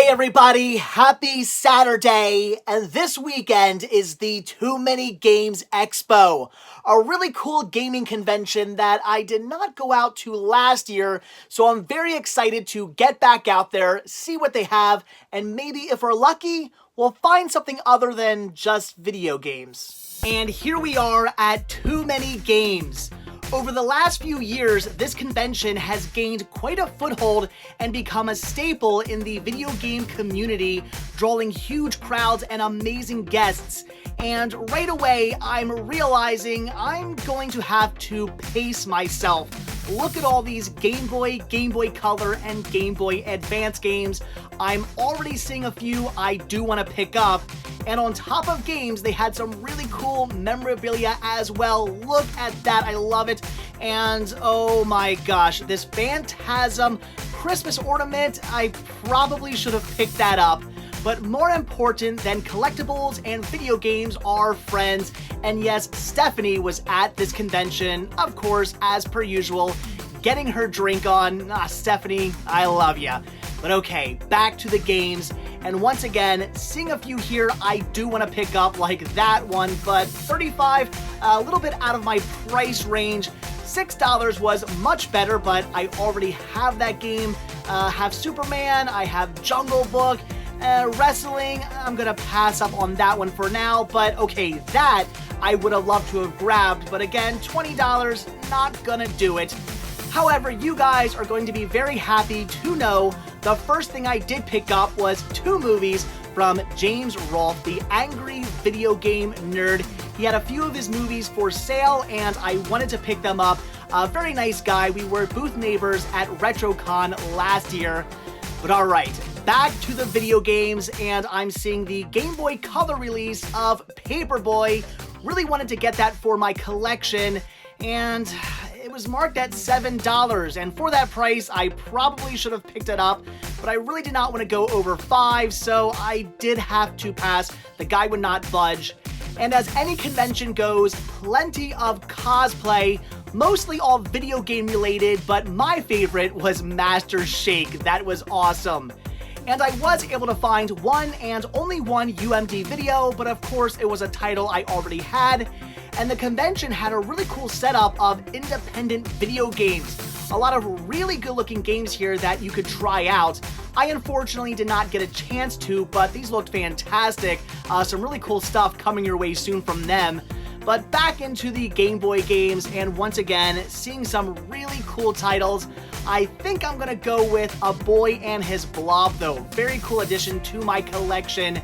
Hey everybody, happy Saturday, and this weekend is the TooManyGames Expo, a really cool gaming convention that I did not go out to last year, so I'm very excited to get back out there, see what they have, and maybe if we're lucky, we'll find something other than just video games. And here we are at TooManyGames. Over the last few years, this convention has gained quite a foothold and become a staple in the video game community, drawing huge crowds and amazing guests. And right away, I'm realizing I'm going to have to pace myself. Look at all these Game Boy, Game Boy Color, and Game Boy Advance games. I'm already seeing a few I do want to pick up. And on top of games, they had some really cool memorabilia as well. Look at that, I love it. And oh my gosh, this Phantasm Christmas ornament, I probably should have picked that up. But more important than collectibles and video games are friends. And yes, Stephanie was at this convention, of course, as per usual, getting her drink on. Stephanie, I love ya. But okay, back to the games. And once again, seeing a few here I do want to pick up, like that one, but $35, a little bit out of my price range. $6 was much better, but I already have that game. Have Superman, I have Jungle Book, wrestling. I'm gonna pass up on that one for now, but okay, that I would have loved to have grabbed, but again, $20, not gonna do it. However, you guys are going to be very happy to know the first thing I did pick up was two movies from James Rolfe, the angry video game nerd. He had a few of his movies for sale and I wanted to pick them up. A very nice guy. We were booth neighbors at RetroCon last year. But alright, back to the video games, and I'm seeing the Game Boy Color release of Paperboy. Really wanted to get that for my collection, and it was marked at $7, and for that price, I probably should have picked it up, but I really did not want to go over $5, so I did have to pass. The guy would not budge. And as any convention goes, plenty of cosplay, mostly all video game related, but my favorite was Master Shake. That was awesome. And I was able to find one and only one UMD video, but of course it was a title I already had. And the convention had a really cool setup of independent video games. A lot of really good looking games here that you could try out. I unfortunately did not get a chance to, but these looked fantastic. Some really cool stuff coming your way soon from them. But back into the Game Boy games, and once again, seeing some really cool titles. I think I'm gonna go with A Boy and His Blob though. Very cool addition to my collection.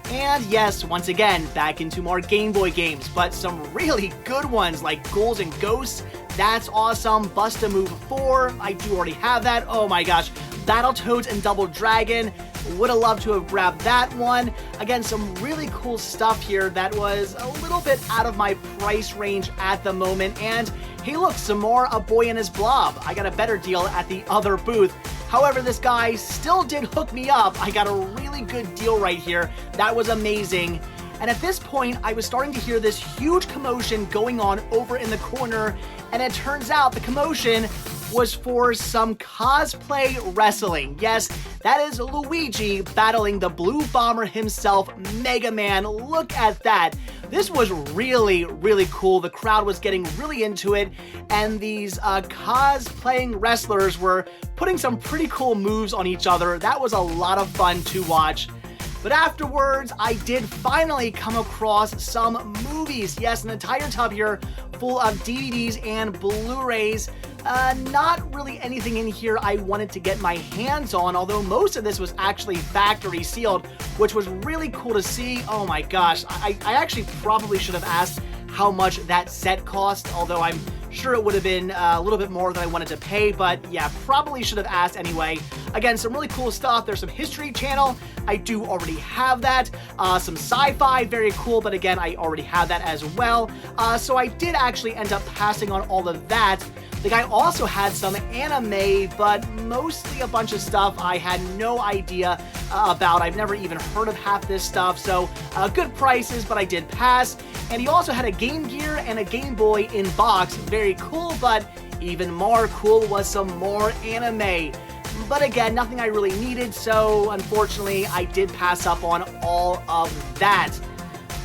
And yes, once again, back into more Game Boy games, but some really good ones like Ghouls and Ghosts. That's awesome. Bust-A-Move 4, I do already have that. Oh my gosh. Battletoads and Double Dragon. Would have loved to have grabbed that one. Again, some really cool stuff here that was a little bit out of my price range at the moment. And hey look, some more A Boy and His Blob. I got a better deal at the other booth. However, this guy still did hook me up. I got a really good deal right here. That was amazing. And at this point, I was starting to hear this huge commotion going on over in the corner, and it turns out the commotion was for some cosplay wrestling. Yes, that is Luigi battling the Blue Bomber himself, Mega Man. Look at that. This was really, really cool. The crowd was getting really into it, and these cosplaying wrestlers were putting some pretty cool moves on each other. That was a lot of fun to watch. But afterwards, I did finally come across some movies. Yes, an entire tub here full of DVDs and Blu-rays. Not really anything in here I wanted to get my hands on, although most of this was actually factory sealed, which was really cool to see. Oh my gosh, I actually probably should have asked how much that set cost, although I'm sure it would have been a little bit more than I wanted to pay, but yeah, probably should have asked anyway. Again, some really cool stuff. There's some History Channel. I do already have that. Some sci-fi, very cool, but again, I already have that as well. So I did actually end up passing on all of that. The guy also had some anime, but mostly a bunch of stuff I had no idea about. I've never even heard of half this stuff, so good prices, but I did pass. And he also had a Game Gear and a Game Boy in box. Very cool, but even more cool was some more anime. But again, nothing I really needed, so unfortunately I did pass up on all of that.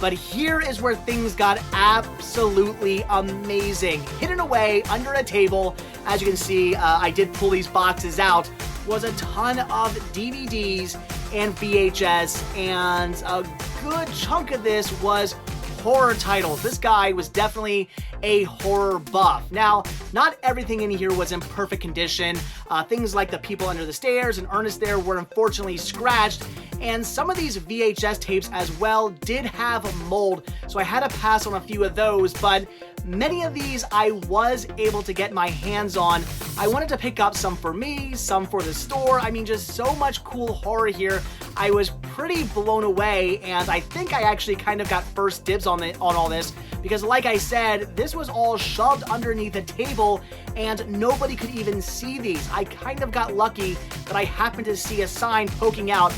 But here is where things got absolutely amazing. Hidden away under a table, as you can see, I did pull these boxes out, was a ton of DVDs and VHS, and a good chunk of this was horror titles. This guy was definitely a horror buff. Now, not everything in here was in perfect condition. Things like The People Under the Stairs and Ernest there were unfortunately scratched, and some of these VHS tapes as well did have mold, so I had to pass on a few of those, but many of these I was able to get my hands on. I wanted to pick up some for me, some for the store. I mean, just so much cool horror here. I was pretty blown away, and I think I actually kind of got first dibs on all this, because like I said, this was all shoved underneath a table and nobody could even see these. I kind of got lucky that I happened to see a sign poking out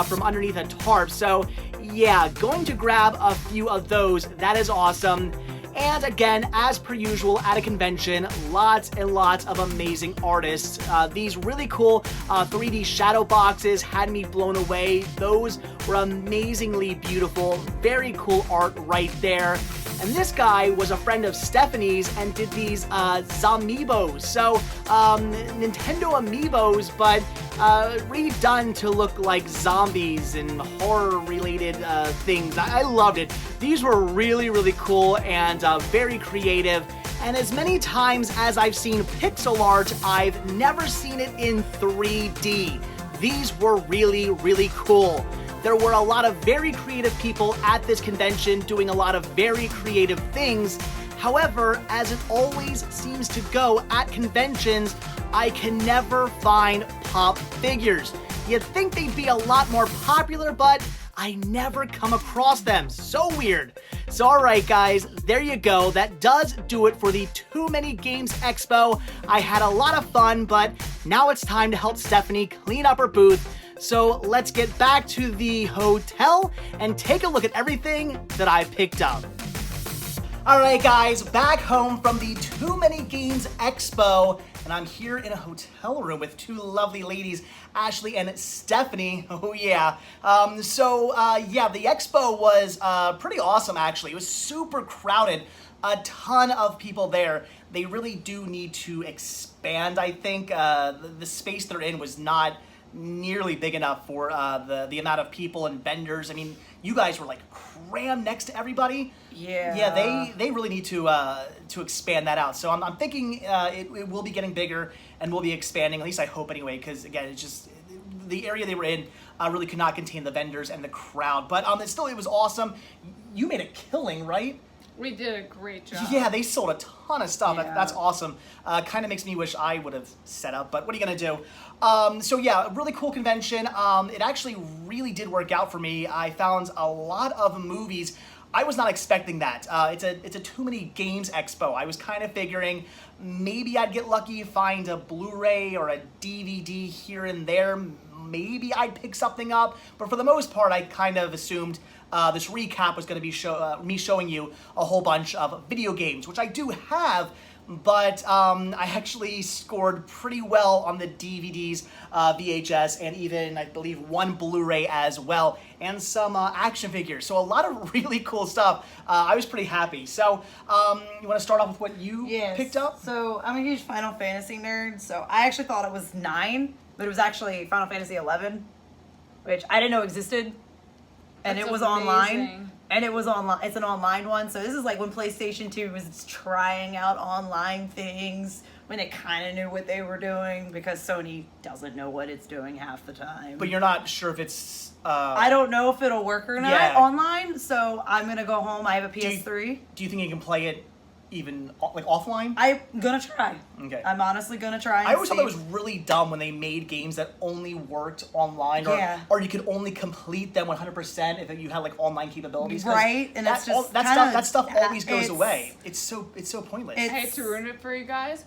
from underneath a tarp. So yeah, going to grab a few of those, that is awesome. And again, as per usual at a convention, lots and lots of amazing artists. These really cool 3D shadow boxes had me blown away. Those were amazingly beautiful. Very cool art right there. And this guy was a friend of Stephanie's and did these Zombibos. So, Nintendo Amiibos, but redone to look like zombies and horror-related things. I loved it. These were really, really cool and very creative. And as many times as I've seen pixel art, I've never seen it in 3D. These were really, really cool. There were a lot of very creative people at this convention doing a lot of very creative things. However, as it always seems to go at conventions, I can never find pop figures. You'd think they'd be a lot more popular, but I never come across them. So weird. So alright guys, there you go. That does do it for the Too Many Games Expo. I had a lot of fun, but now it's time to help Stephanie clean up her booth. So let's get back to the hotel and take a look at everything that I've picked up. Alright guys, back home from the Too Many Games Expo, and I'm here in a hotel room with two lovely ladies, Ashley and Stephanie. Oh yeah. Yeah, the expo was pretty awesome actually. It was super crowded. A ton of people there. They really do need to expand, I think. The space they're in was not nearly big enough for the amount of people and vendors. I mean, you guys were like crammed next to everybody. Yeah. Yeah, they really need to expand that out. So I'm thinking it will be getting bigger and will be expanding. At least I hope anyway, because again, it's just the area they were in really could not contain the vendors and the crowd. But it was awesome. You made a killing, right? We did a great job. Yeah, they sold a ton of stuff. Yeah. That's awesome. Kind of makes me wish I would have set up, but what are you going to do? So yeah, really cool convention. It actually really did work out for me. I found a lot of movies. I was not expecting that. It's a Too Many Games Expo. I was kind of figuring maybe I'd get lucky, find a Blu-ray or a DVD here and there. Maybe I'd pick something up, but for the most part, I kind of assumed this recap was going to be me showing you a whole bunch of video games, which I do have, but I actually scored pretty well on the DVDs, VHS, and even, I believe, one Blu-ray as well, and some action figures. So a lot of really cool stuff. I was pretty happy. So you want to start off with what you picked up? So I'm a huge Final Fantasy nerd, so I actually thought it was 9, but it was actually Final Fantasy 11, which I didn't know existed. And That's it was amazing. online. And it was online. It's an online one. So this is like when PlayStation 2 was trying out online things, when they kind of knew what they were doing, because Sony doesn't know what it's doing half the time. But you're not sure if it's... I don't know if it'll work or not online, so I'm going to go home. I have a PS3. Do you think you can play it even like offline? I'm going to try. Okay. I'm honestly going to try and I always see. thought that was really dumb when they made games that only worked online, or you could only complete them 100% if you had like online capabilities. Right, and that, it's just that stuff always goes away. It's so pointless. I hate to ruin it for you guys,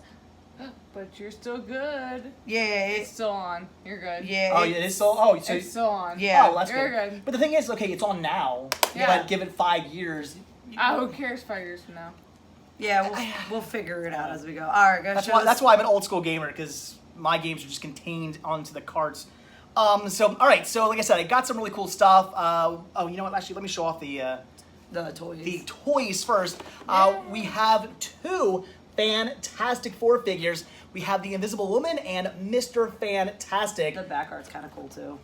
but you're still good. Yeah. It's still on. You're good. Yeah. Oh, it is still. Oh, so It's still on. Yeah. Oh, that's You're good. good. But the thing is, okay, it's on now. Yeah. But give it 5 years. Who cares 5 years from now? Yeah, we'll figure it out as we go. All right, go. That's why I'm an old school gamer, because my games are just contained onto the carts. So all right, so like I said, I got some really cool stuff. Oh, you know what? Actually, let me show off the toys. The toys first. We have 2 Fantastic Four figures. We have the Invisible Woman and Mr. Fantastic. The back art's kind of cool too.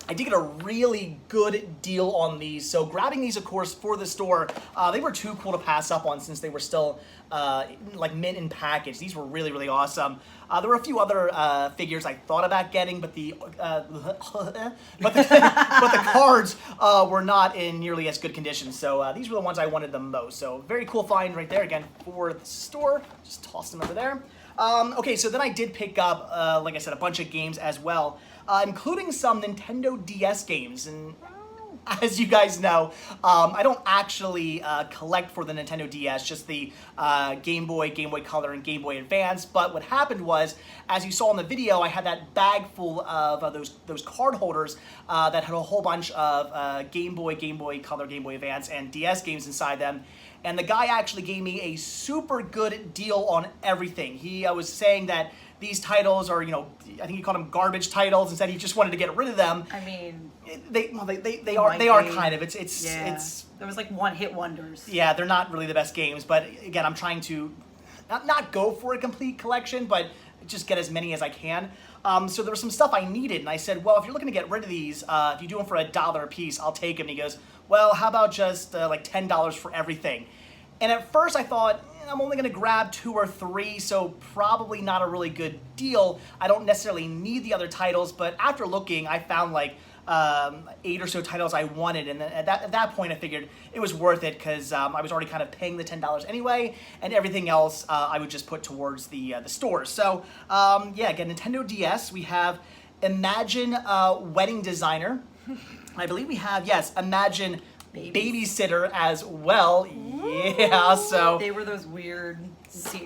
I did get a really good deal on these, so grabbing these, of course, for the store, they were too cool to pass up on since they were still like mint in package. These were really, really awesome. There were a few other figures I thought about getting, but the but the cards were not in nearly as good condition. So these were the ones I wanted the most. So very cool find right there again for the store. Just toss them over there. Okay, so then I did pick up, like I said, a bunch of games as well, including some Nintendo DS games. And as you guys know, I don't actually collect for the Nintendo DS, just the Game Boy, Game Boy Color, and Game Boy Advance. But what happened was, as you saw in the video, I had that bag full of those card holders that had a whole bunch of Game Boy Color, Game Boy Advance, and DS games inside them. And the guy actually gave me a super good deal on everything. He was saying that these titles are, I think he called them garbage titles, and said he just wanted to get rid of them. I mean, they are kind of. It's there was like one-hit wonders. Yeah, they're not really the best games, but again, I'm trying to not go for a complete collection, but just get as many as I can. So there was some stuff I needed, and I said, well, if you're looking to get rid of these, if you do them for $1 a piece, I'll take them. And he goes, well, how about just like $10 for everything? And at first I thought, I'm only going to grab 2 or 3, so probably not a really good deal. I don't necessarily need the other titles, but after looking, I found like 8 or so titles I wanted, and then at that point I figured it was worth it, because I was already kind of paying the $10 anyway, and everything else I would just put towards the stores. So yeah, again, Nintendo DS, we have Imagine Wedding Designer. I believe we have, yes, Imagine Babysitter as well. Yeah, so they were those weird.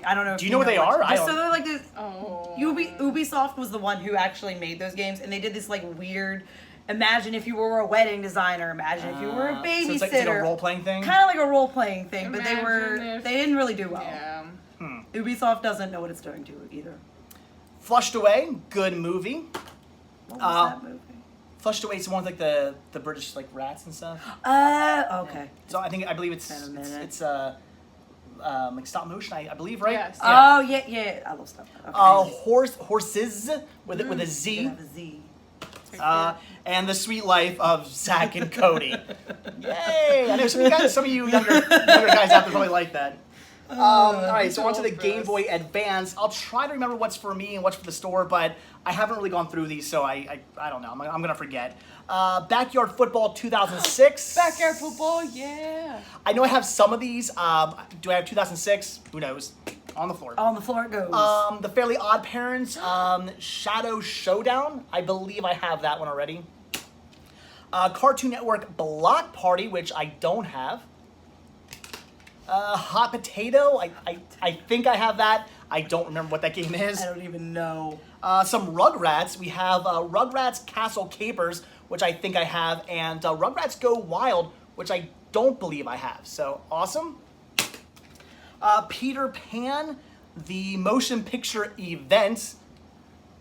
I don't know. Do you know what they are? So they're like this. Oh. Ubisoft was the one who actually made those games, and they did this like weird. Imagine if you were a wedding designer. Imagine if you were a babysitter. So it's like a role playing thing. Kind of like a role playing thing, but they didn't really do well. Yeah. Ubisoft doesn't know what it's doing to it either. Flushed Away, good movie. What was that movie? Flushed Away is one with like the British like rats and stuff. Okay. So I believe it's like stop motion. I believe, right? Yes. Yeah. Oh yeah. I love stuff. Okay. Horses with a Z. You have a Z. And The Sweet Life of Zach and Cody. Yay! I know some of you younger guys out there probably like that. All right, so on to the Game Boy Advance. I'll try to remember what's for me and what's for the store, but I haven't really gone through these, so I don't know. I'm gonna forget. Backyard Football 2006. Backyard football, yeah. I know I have some of these. Do I have 2006? Who knows? On the floor. On the floor it goes. The Fairly Odd Parents, Shadow Showdown. I believe I have that one already. Cartoon Network Block Party, which I don't have. Hot Potato, I think I have that. I don't remember what that game is. I don't even know. Some Rugrats. We have Rugrats Castle Capers, which I think I have, and Rugrats Go Wild, which I don't believe I have. So, awesome. Peter Pan, the motion picture event.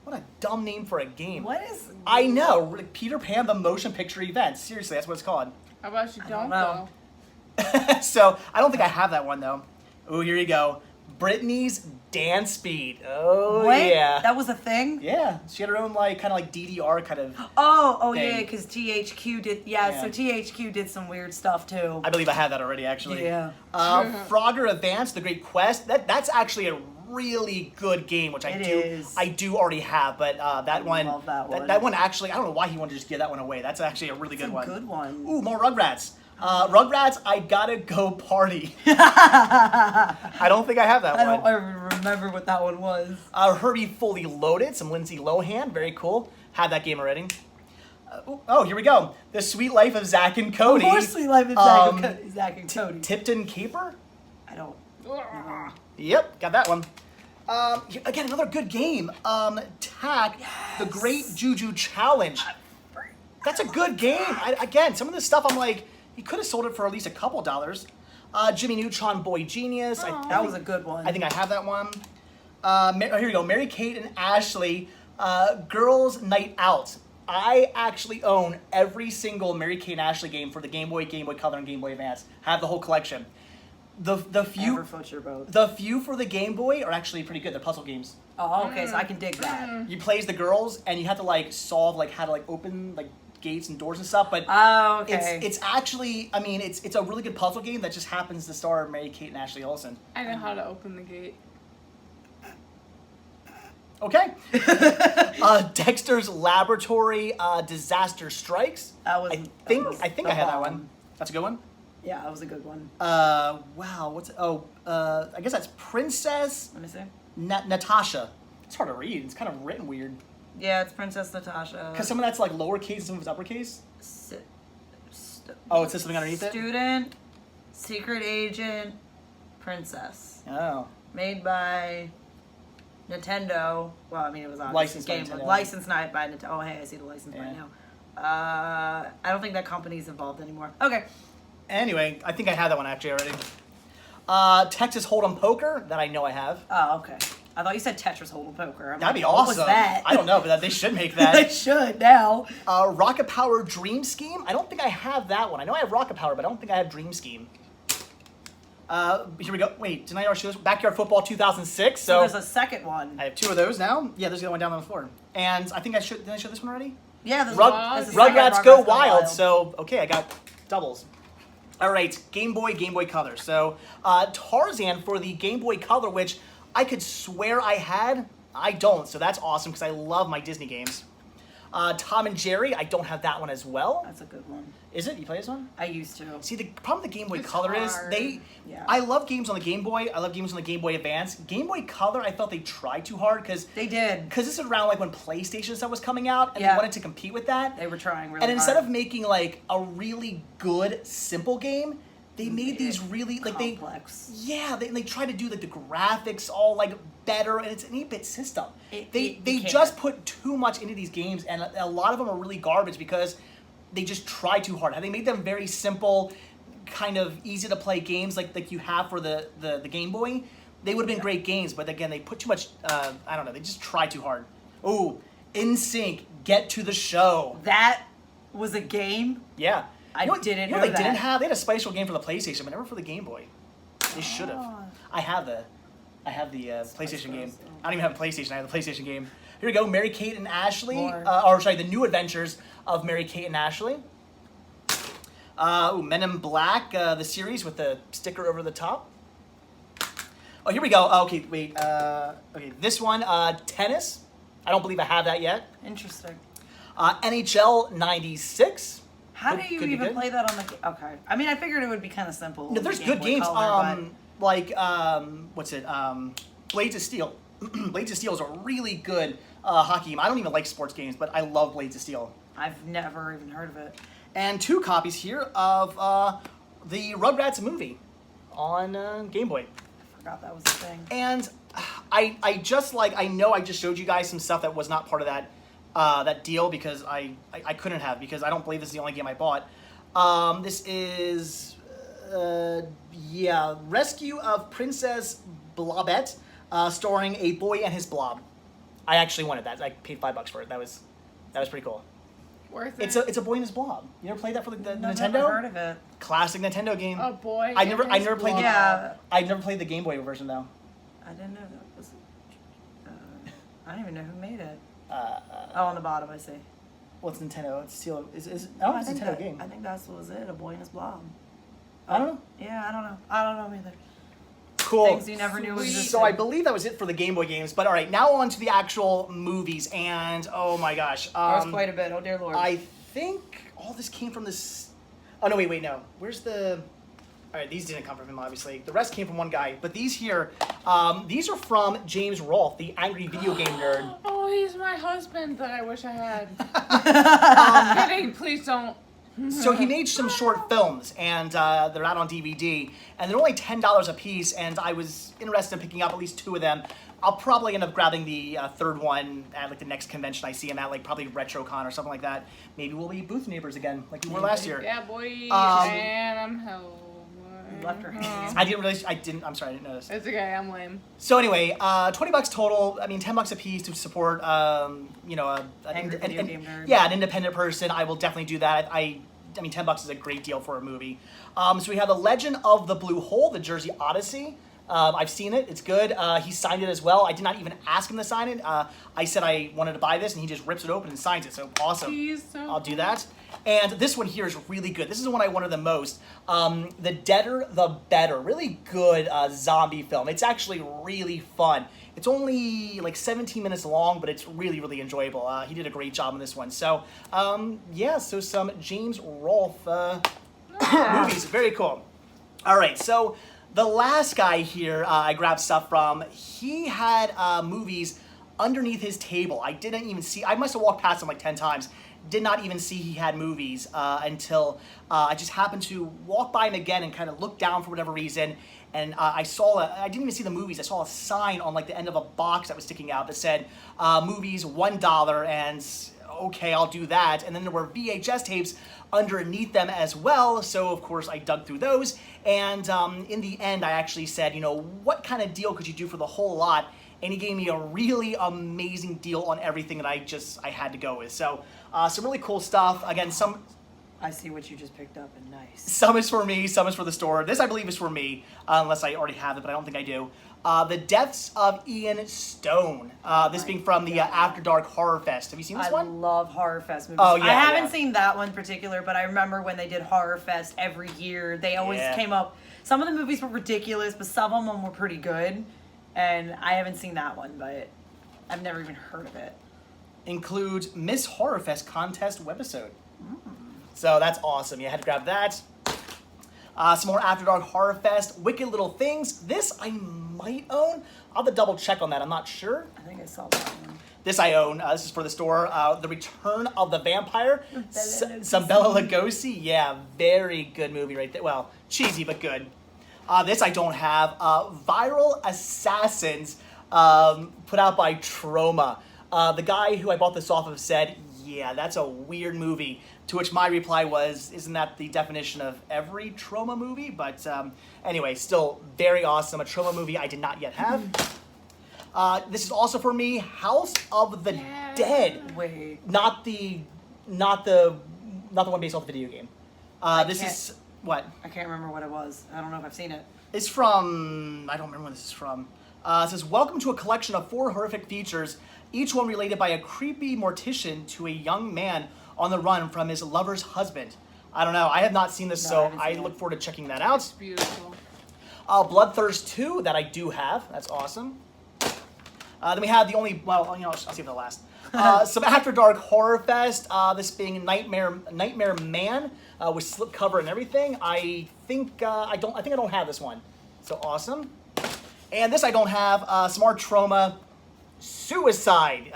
What a dumb name for a game. What is... I know. Peter Pan, the motion picture event. Seriously, that's what it's called. How about you don't know. though? So, I don't think I have that one, though. Oh, here you go. Britney's Dance Speed. Oh, what? yeah. That was a thing? Yeah. She had her own, like, kind of like DDR kind of Oh, thing. yeah, because THQ did... Yeah, so THQ did some weird stuff, too. I believe I have that already, actually. Yeah. Frogger Advance, The Great Quest. That's actually a really good game, which I do already have, but that one... love that one. That one actually... I don't know why he wanted to just give that one away. That's actually a really good one. It's a good one. Ooh, more Rugrats. Rugrats, I Gotta Go Party. I don't think I have that one. I don't remember what that one was. Herbie Fully Loaded, some Lindsay Lohan, very cool. Had that game already. Oh, here we go. The Sweet Life of Zach and Cody. Of course, Sweet Life of Zach and Cody. Tipton Caper? I don't. Yep, got that one. Again, another good game. Tack, The Great Juju Challenge. That's a good game. Again, some of this stuff I'm like, he could have sold it for at least a couple dollars. Jimmy Neutron Boy Genius. That was a good one. I think I have that one. Here we go. Mary Kate and Ashley, Girls Night Out. I actually own every single Mary Kate and Ashley game for the Game Boy Color, and Game Boy Advance. Have the whole collection. The few Ever float your boat. the few for the Game Boy are actually pretty good. They're puzzle games. Oh, okay, so I can dig that. You play as the girls, and you have to like solve like how to like open like gates and doors and stuff. But Oh, okay. it's actually, I mean, it's a really good puzzle game that just happens to star Mary Kate and Ashley Olsen. I know how to open the gate. Okay. Dexter's Laboratory, Disaster Strikes. That was. I think the I had that bomb. one. That's a good one. Yeah, that was a good one. Wow. What's I guess that's Princess Let me see. Natasha. It's hard to read. It's kind of written weird. Yeah, it's Princess Natasha. Because some of that's like lowercase and some of it's uppercase. St- Oh, it says something underneath it? Student, secret agent, princess. Oh. Made by Nintendo. Well, I mean, it was on Licensed by game, Nintendo. licensed not by Nintendo. Oh, hey, I see the license right Yeah. now. I don't think that company's involved anymore. Okay. Anyway, I think I have that one actually already. Texas Hold'em Poker, that I know I have. Oh, okay. I thought you said Tetris Hold'em Poker. I'm That'd be like, awesome. What was that? I don't know, but they should make They that. should now. Rocket Power Dream Scheme. I don't think I have that one. I know I have Rocket Power, but I don't think I have Dream Scheme. Here we go. Wait, didn't I already show this? Backyard Football 2006. So there's a second one. I have two of those now. Yeah, there's the other one down on the floor. And I think did I show this one already? Yeah, there's Rugrats Rugrats Go Wild. So, okay, I got doubles. All right, Game Boy Color. So, Tarzan for the Game Boy Color, which I could swear I had. I don't, so that's awesome because I love my Disney games. Tom and Jerry, I don't have that one as well. That's a good one. Is it? You play this one? I used to. See, the problem with the Game Boy It's Color hard. is Yeah. I love games on the Game Boy. I love games on the Game Boy Advance. Game Boy Color, I felt they tried too hard because They did. this is around like when PlayStation stuff was coming out, and Yeah. they wanted to compete with that. They were trying really And instead hard. of making like a really good simple game, they made these really like complex. they try to do like the graphics all like better, and it's an 8-bit system. They you just can't. put too much into these games, and a lot of them are really garbage because they just try too hard. Had they made them very simple, kind of easy to play games like you have for the Game Boy, they would have been great games. But again, they put too much. I don't know. They just try too hard. Ooh, NSYNC, Get to the Show. That was a game. Yeah. I didn't you know they that. didn't have. They had a special game for the PlayStation, but never for the Game Boy. They should have. Oh. I have the PlayStation game. Bros. I don't even have a PlayStation. I have the PlayStation game. Here we go. Mary Kate and Ashley. More. The New Adventures of Mary Kate and Ashley. Men in Black, the series with the sticker over the top. Oh, here we go. Okay, wait. Okay, this one, tennis. I don't believe I have that yet. Interesting. NHL '96. How do Could you be even good. play that on the? Okay. I mean, I figured it would be kind of simple. No, with there's the good Game Boy games. Color, Like what's it? Blades of Steel. Blades of Steel is a really good hockey game. I don't even like sports games, but I love Blades of Steel. but I've never even heard of it. And two copies here of the Rugrats movie on Game Boy. I forgot that was a thing. And I just I know I just showed you guys some stuff that was not part of that deal because I couldn't have, because I don't believe this is the only game I bought. This is Rescue of Princess Blobette, starring a boy and his blob. I actually wanted that. I paid $5 for it. That was pretty cool. Worth it. It's a boy and his blob. You ever played that for the I've Nintendo? never heard of it. Classic Nintendo game. Oh boy. I never played the Yeah. I never played the Game Boy version though. I didn't know that was. I don't even know who made it. Oh, on the bottom, I see. Well, it's Nintendo. It's still is I Oh, don't know if it's a Nintendo game. I think that was it. A boy and his blob. I don't know. Yeah, I don't know. I don't know either. Cool. Things you never knew Sweet. existed. So I believe that was it for the Game Boy games. But all right, now on to the actual movies. And oh my gosh, That was quite a bit. Oh dear lord. I think all this came from this. Oh no, wait, no. Where's the? All right, these didn't come from him, obviously. The rest came from one guy. But these here, these are from James Rolfe, the angry video game nerd. Oh, he's my husband that I wish I had. Kidding, please don't. So he made some short films, and they're out on DVD, and they're only $10 a piece. And I was interested in picking up at least two of them. I'll probably end up grabbing the third one at like the next convention I see him at, like probably RetroCon or something like that. Maybe we'll be booth neighbors again, like we were last year. Yeah, boy. Um, and I'm home. left her hanging. I'm sorry, I didn't notice. It's okay, I'm lame. So anyway, $20 total. I mean, $10 a piece to support, an Video game nerd. Yeah, an independent person. I will definitely do that. I mean, $10 is a great deal for a movie. So we have The Legend of the Blue Hole, the Jersey Odyssey. I've seen it. It's good. He signed it as well. I did not even ask him to sign it. I said I wanted to buy this, and he just rips it open and signs it. So awesome. He's so I'll do that. And this one here is really good. This is the one I wanted the most. The Deader, the Better. Really good zombie film. It's actually really fun. It's only like 17 minutes long, but it's really, really enjoyable. He did a great job on this one. So, so some James Rolfe movies. Very cool. All right, so the last guy here I grabbed stuff from, he had movies underneath his table. I didn't even see, I must have walked past him like 10 times. Did not even see he had movies until I just happened to walk by him again and kind of look down for whatever reason. And I didn't even see the movies. I saw a sign on like the end of a box that was sticking out that said movies $1, and okay, I'll do that. And then there were VHS tapes underneath them as well. So of course I dug through those. And in the end, I actually said, what kind of deal could you do for the whole lot? And he gave me a really amazing deal on everything that I had to go with. So some really cool stuff. Again, I see what you just picked up, and nice. Some is for me, some is for the store. This, I believe, is for me, unless I already have it, but I don't think I do. The Deaths of Ian Stone. This being from the After Dark Horror Fest. Have you seen this one? I love Horror Fest movies. Oh, yeah, I haven't seen that one in particular, but I remember when they did Horror Fest every year, they always came up. Some of the movies were ridiculous, but some of them were pretty good. And I haven't seen that one, but I've never even heard of it. Includes Miss Horror Fest contest webisode. So that's awesome. Yeah, I had to grab that. Some more After Dark Horror Fest. Wicked Little Things. This I might own. I'll have to double check on that. I'm not sure. I think I saw that one. This I own. This is for the store. The Return of the Vampire. Some Bela Lugosi. Yeah, very good movie right there. Well, cheesy but good. This I don't have. Viral Assassins, put out by Troma. The guy who I bought this off of said, yeah, that's a weird movie. To which my reply was, isn't that the definition of every Troma movie? But anyway, still very awesome. A Troma movie I did not yet have. This is also for me, House of the Dead. Wait. Not the one based off the video game. This is what? I can't remember what it was. I don't know if I've seen it. It's from, I don't remember where this is from. It says, welcome to a collection of 4 horrific features, each one related by a creepy mortician to a young man on the run from his lover's husband. I don't know. I have not seen this, so I look forward to checking that out. It's beautiful. Bloodthirst 2, that I do have. That's awesome. Then we have the only, I'll save the last. Some After Dark Horror Fest. This being Nightmare Man with slipcover and everything. I think I don't have this one. So awesome. And this I don't have. Some more Troma. Suicide.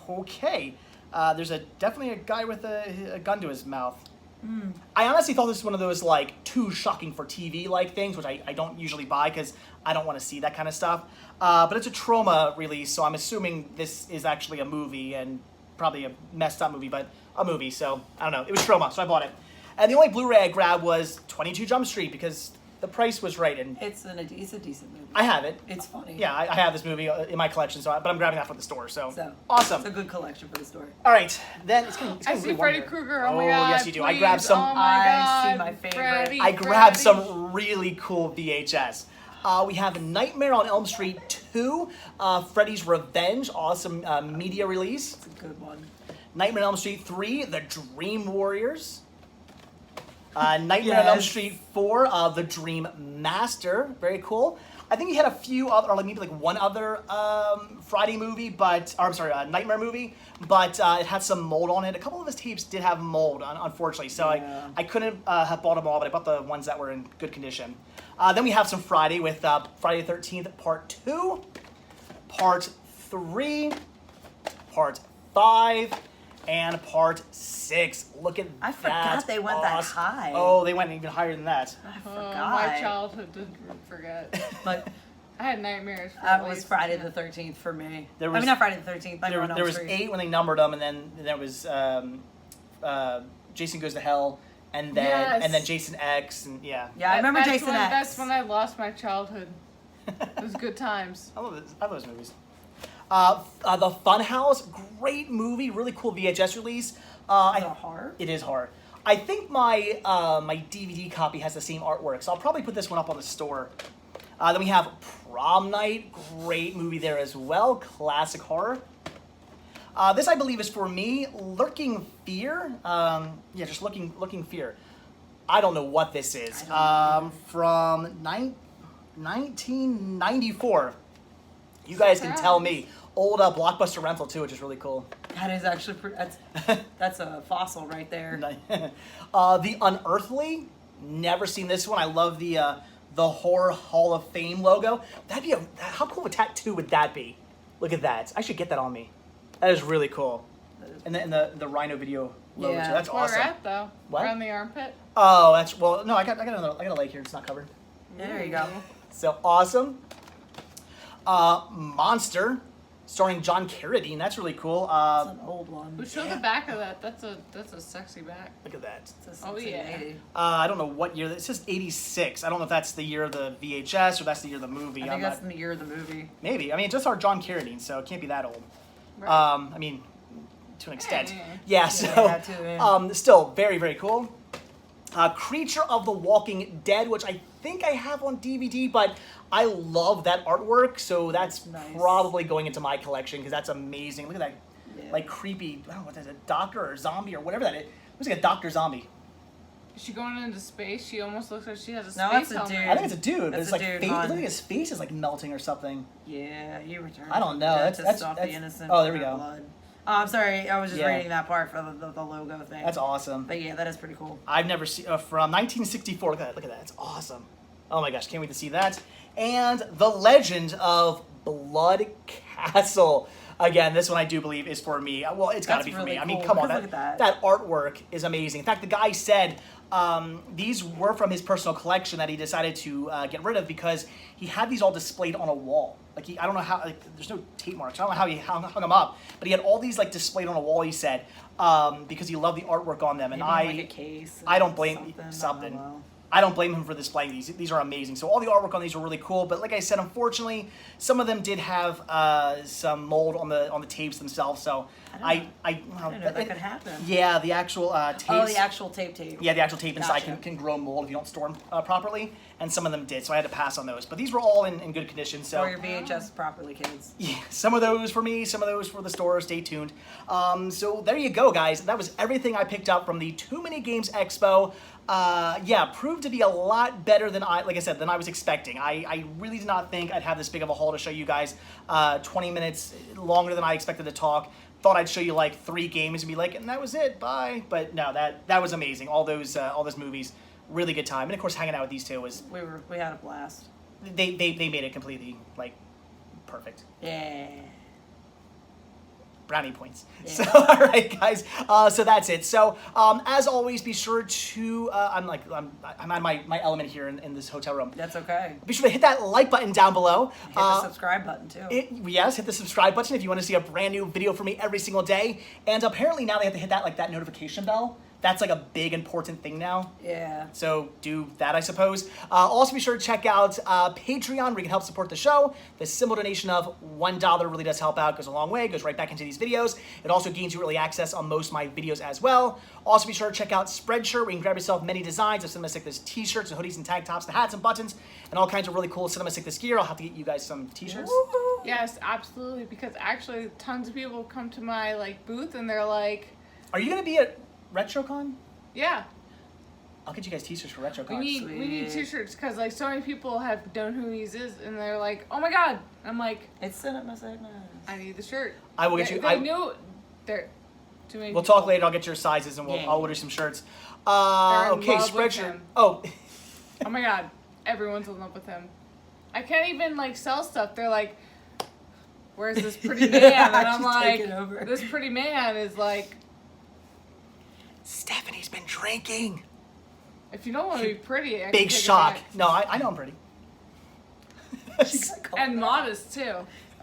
Okay. There's definitely a guy with a gun to his mouth. I honestly thought this was one of those like too shocking for TV like things, which I don't usually buy because I don't want to see that kind of stuff. But it's a Troma release, so I'm assuming this is actually a movie and probably a messed up movie, but a movie. So I don't know. It was Troma, so I bought it. And the only Blu-ray I grabbed was 22 Jump Street because the price was right. And it's a decent movie. I have it. It's funny. Yeah, I have this movie in my collection, but I'm grabbing that for the store. So awesome. It's a good collection for the store. All right, then it's gonna I see Freddy Krueger. Oh my god! god! Yes, you do. Please. I grabbed some. Oh my god! I see my favorite. I grabbed some really cool VHS. We have Nightmare on Elm Street 2, Freddy's Revenge, awesome media release. It's a good one. Nightmare on Elm Street 3, The Dream Warriors. Nightmare on Elm Street 4, The Dream Master, very cool. I think he had a few other, or maybe like one other Nightmare movie, but it had some mold on it. A couple of his tapes did have mold, unfortunately, so I couldn't have bought them all, but I bought the ones that were in good condition. Then we have some Friday with Friday the 13th, Part 2, Part 3, Part 5, and Part 6. Look at that. I forgot they went that high. Oh, they went even higher than that. I forgot. My childhood didn't forget. But I had nightmares. That was Friday the 13th for me. Not Friday the 13th. There was 8 when they numbered them, and then there was Jason Goes to Hell, and then Yes. Jason X, and yeah. Yeah, I remember Jason X. That's when I lost my childhood. It was good times. I love those movies. The Funhouse, great movie, really cool VHS release. Is it a horror? It is horror. I think my my DVD copy has the same artwork, so I'll probably put this one up on the store. Then we have Prom Night, great movie there as well, classic horror. This I believe is for me, Lurking Fear. Yeah, just Looking Fear. I don't know what this is. From 1994. You guys can tell me. Old Blockbuster rental too, which is really cool. That is actually that's a fossil right there. The Unearthly. Never seen this one. I love the Horror Hall of Fame logo. That'd be how cool of a tattoo would that be? Look at that. I should get that on me. That is really cool. And the Rhino Video logo too. That's Where awesome. we're at, though. What? Around the armpit. Oh, that's no. I got a leg here. It's not covered. There you go. So awesome. Monster, starring John Carradine. That's really cool. That's an old one. We show the back of that. That's a sexy back. Look at that. It's Oh, yeah. 1680. I don't know what year. It says 86. I don't know if that's the year of the VHS or that's the year of the movie. I think that's the year of the movie. Maybe. I mean, it's just our John Carradine, so it can't be that old. Right. I mean, to an extent. Yeah. Yeah, so, that too, yeah. Still very, very cool. Creature of the Walking Dead, which I think I have on DVD, but I love that artwork, so that's Nice. probably going into my collection because that's amazing. Look at that, Yeah. like creepy, I don't know what that is, a doctor or zombie or whatever that is. It looks like a doctor zombie. Is she going into space? She almost looks like she has a No, space that's a helmet. dude. I think it's a dude, but That's it's a like dude, face, hon. look like his face is like melting or something. Yeah, you returned. I don't know. from death That's- to stop that's- the innocent. oh, there we from go. Blood. Oh, I'm sorry. I was just Yeah. reading that part for the logo thing. That's awesome. But yeah, that is pretty cool. I've never seen from 1964. Look at that! Look at that! It's awesome. Oh my gosh! Can't wait to see that. And The Legend of Blood Castle. Again, this one I do believe is for me. Well, it's got to That's be for really me. I mean, cool, come on, because look at that artwork is amazing. In fact, the guy said these were from his personal collection that he decided to get rid of because he had these all displayed on a wall. Like I don't know how. Like, there's no tape marks. I don't know how he hung them up, but he had all these like displayed on a wall. He said because he loved the artwork on them, and Maybe like a case. I don't blame something. I don't know. I don't blame him for displaying these. These are amazing. So all the artwork on these are really cool. But like I said, unfortunately, some of them did have some mold on the tapes themselves. So I didn't know that could happen. Yeah, the actual tapes. Oh, the actual tape. Yeah, the actual tape inside Gotcha. can grow mold if you don't store them properly, and some of them did. So I had to pass on those. But these were all in good condition. So Store your VHS properly, kids. yeah, some of those for me, some of those for the store. Stay tuned. So there you go, guys. That was everything I picked up from the Too Many Games Expo. Yeah, proved to be a lot better than I was expecting. I really did not think I'd have this big of a haul to show you guys. 20 minutes longer than I expected to talk. Thought I'd show you like 3 games and be like, and that was it, bye. But no, that was amazing. All those movies, really good time. And of course, hanging out with these two was We had a blast. they made it completely like perfect. Yeah. Brownie points. Yeah. So, all right, guys. So that's it. So, as always, be sure to I'm on my element here in this hotel room. That's okay. Be sure to hit that like button down below. Hit the subscribe button too. Yes, hit the subscribe button if you want to see a brand new video from me every single day. And apparently now they have to hit that notification bell. That's like a big important thing now. Yeah. So do that, I suppose. Also, be sure to check out Patreon, where you can help support the show. The simple donation of $1 really does help out. Goes a long way. Goes right back into these videos. It also gains you early access on most of my videos as well. Also, be sure to check out Spreadshirt, where you can grab yourself many designs of Cinema Sickness t-shirts and hoodies and tank tops, the hats and buttons, and all kinds of really cool Cinema Sickness gear. I'll have to get you guys some t-shirts. Yes, absolutely. Because actually, tons of people come to my like booth and they're like, Are you going to be at RetroCon? "Yeah, I'll get you guys t-shirts for RetroCon. we need Sweet. t-shirts," because like so many people have known who he is, and they're like, "Oh my god!" I'm like, It's Cinema Sickness. "I need the shirt." I will get They, you. they knew they're too many. We'll people. talk later. I'll get your sizes and Yeah. I'll order some shirts. They're in Okay, love with Spreadshirt. him. Oh, Oh my god, everyone's in love with him. I can't even like sell stuff. They're like, "Where's this pretty man?" And I'm She's like, taking over. "This pretty man is like, Stephanie's been drinking. if you don't want to be pretty, I can Big take it shock. back." No, I know I'm pretty. She's like, And modest too.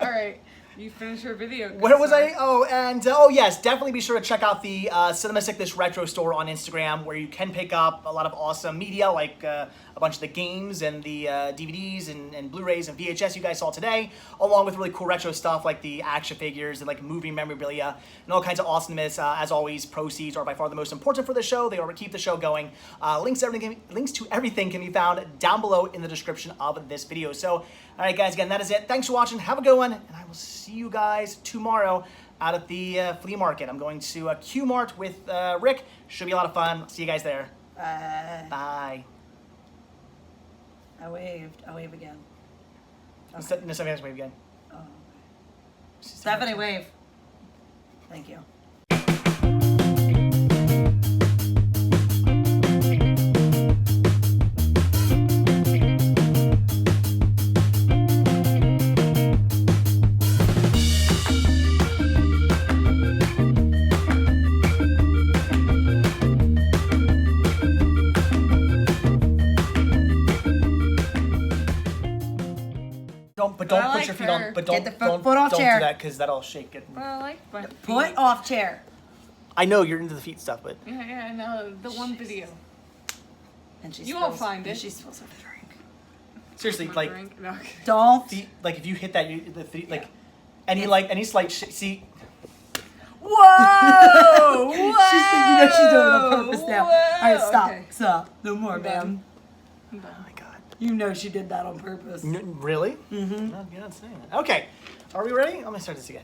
All right. You finished your video. Where was I? Oh, and oh yes, definitely be sure to check out the Cinema Sickness Retro store on Instagram, where you can pick up a lot of awesome media, like a bunch of the games and the DVDs and Blu-rays and VHS you guys saw today, along with really cool retro stuff like the action figures and like movie memorabilia and all kinds of awesomeness. As always, proceeds are by far the most important for the show. They keep the show going. Links to everything can be found down below in the description of this video. So, all right, guys, again, that is it. Thanks for watching. Have a good one, and I will see you guys tomorrow out at the flea market. I'm going to Q-Mart with Rick. Should be a lot of fun. See you guys there. Bye. I waved. I'll wave again. No, Stephanie has to wave again. Oh, okay. Stephanie, wave. Thank you. Don't I put like your feet her. on. But Get don't the don't foot off don't chair. do that because that'll shake it. But I like my Foot feet. off chair. I know you're into the feet stuff, but Yeah, I know. The one video. And she You won't spills- find and it. She spills her drink. seriously, My like drink. No, okay. Don't. feet, like if you hit that, the feet, like Yeah. any slight see. Whoa! Whoa! She's thinking that she's doing it on purpose now. Whoa! All right, stop. Okay. Stop. No more, I'm done. ma'am. I'm done. Oh my god. You know she did that on purpose. Really? Mm-hmm. You're not saying that. Okay. Are we ready? I'm gonna start this again.